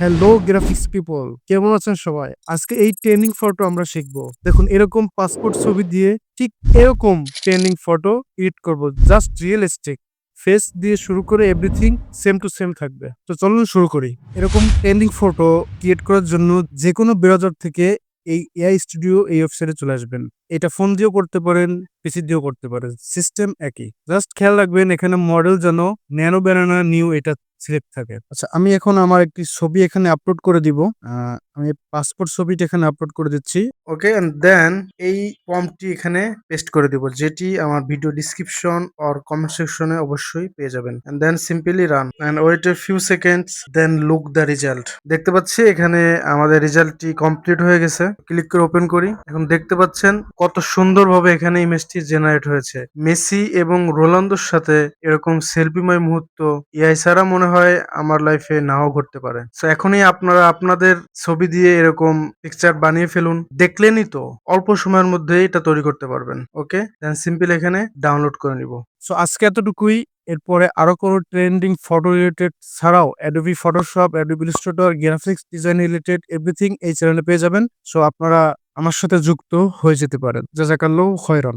Hello graphics people, কেমন আছেন সবাই? আজকে এই ট্রেন্ডিং ফটো আমরা শিখবো। দেখুন, এরকম পাসপোর্ট ছবি দিয়ে ঠিক এরকম ট্রেন্ডিং ফটো এডিট করব, জাস্ট রিয়েলিস্টিক ফেস দিয়ে শুরু করে এভরিথিং সেম টু সেম থাকবে। তো চলুন শুরু করি। এরকম ট্রেন্ডিং ফটো ক্রিয়েট করার জন্য যে কোনো ব্রাউজার থেকে এই এআই স্টুডিও এই ওয়েবসাইটে চলে আসবেন। এটা ফোন দিয়েও করতে পারেন, পিসি দিয়েও করতে পারেন, সিস্টেম একই। জাস্ট খেয়াল রাখবেন এখানে মডেল যেন ন্যানো ব্যানানা নিউ এটা সিলেক্ট থাকে। আচ্ছা, আমি এখন আমার একটি ছবি এখানে আপলোড করে দিব। আমি পাসপোর্ট ছবিটা এখানে আপলোড করে দিচ্ছি। ওকে, এন্ড দেন এই প্রম্পটটি এখানে পেস্ট করে দিব, যেটি আমার ভিডিও ডিসক্রিপশন অর কমেন্ট সেকশনে অবশ্যই পেয়ে যাবেন। And then simply run and wait a few seconds, then look the result. দেখতে পাচ্ছি এখানে আমাদের রেজাল্টটি কমপ্লিট হয়ে গেছে। ক্লিক করে ওপেন করি। এখন দেখতে পাচ্ছেন কত সুন্দরভাবে এখানে ইমেজটি জেনারেট হয়েছে। মেসি এবং রোনালদোর সাথে এরকম সেলফিময় মুহূর্ত এআই ছাড়া মনে হয় আমার লাইফে নাও ঘটতে পারে। সো এখনই আপনারা আপনাদের ছবি দিয়ে এরকম পিকচার বানিয়ে ফেলুন। দেখলেনই তো, অল্প সময়ের মধ্যে এটা তৈরি করতে পারবেন। ওকে, দেন সিম্পল এখানে ডাউনলোড করে নিব। সো আজকে এতটুকুই। এরপরে আরো কোনো ট্রেন্ডিং ফটো রিলেটেড ছাড়াও Adobe Photoshop, Adobe Illustrator, graphics design related everything এই চ্যানেলে পেয়ে যাবেন। সো আপনারা আমার সাথে যুক্ত হয়ে যেতে পারেন। জাযাকাল্লাহু খায়রান।